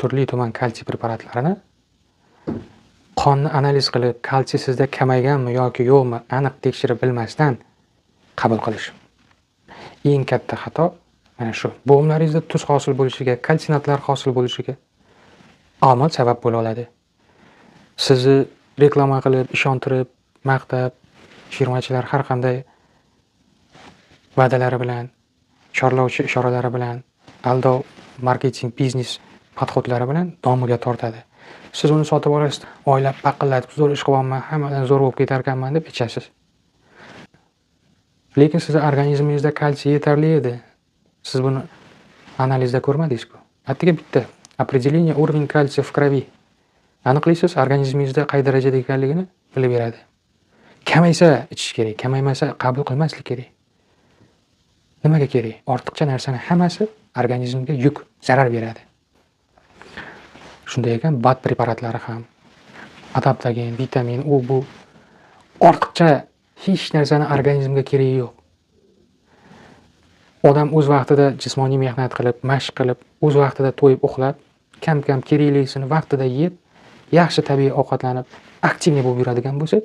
turli tuman kalsiy preparatlarini qonni analiz qilib, kalsiy sizda kamayganmi yoki yo'qmi aniq tekshirib bilmasdan qabul qilish. Eng katta xato mana shu. Bo'g'imlaringizda tuz hosil bo'lishiga, kalsinatlar hosil bo'lishiga omil sabab bo'la oladi. Sizni reklama qilib, ishontirib, maqtab, firmachilar har qanday va'dalari bilan, chorlovchi ishoralari bilan, aldov marketing biznes podxodlari bilan domiga tortadi. Siz uni sotib olasiz, oylab paqillatib, zo'r ish qilyapman, hammadan zo'r bo'lib ketar ekanman deb ichasiz. Lekin sizni organizmingizda kalsiy yetarli edi. Siz buni analizda ko'rmadingiz-ku. Attiga bitta определение уровень кальция в крови. Aniqlaysiz, organizmingizda qay darajada ekanligini bilib beradi. Kamaysa ichish kerak, kamaymasa qabul qilmaslik kerak. Nimaga kerak? Ortiqcha narsani hammasi organizmga yuk, zarar beradi. Shunday ekan, BAT preparatlari ham, adaptogen, vitamin, u bu ortiqcha hech narsani organizmga keragi yo'q. Odam o'z vaqtida jismoniy mehnat qilib, mashq qilib, o'z vaqtida to'yib uxlab, kam-kam keraklisini vaqtida yeb, yaxshi tabiiy ovqatlanib, aktivniy bo'lib yuradigan bo'lsa,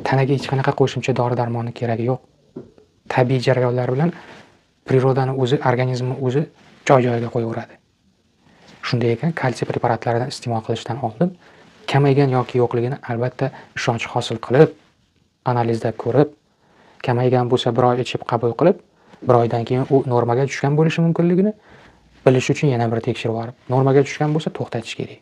tanaga hech qanaqa qo'shimcha dori-darmonni keragi yo'q. Tabiiy jarayonlar bilan prirodani o'zi, organizmni o'zi joy-joyiga qo'yaveradi. Shunday ekan, kalsiy preparatlaridan iste'mol qilishdan oldin kamaygan yoki yo'qligini albatta ishonch hosil qilib, analizda ko'rib, kamaygan bo'lsa 1 oy ichib qabul qilib, 1 oydan keyin u normaga tushgan bo'lishi mumkinligini bilish uchun yana bir tekshirib olib, normaga tushgan bo'lsa to'xtatish kerak.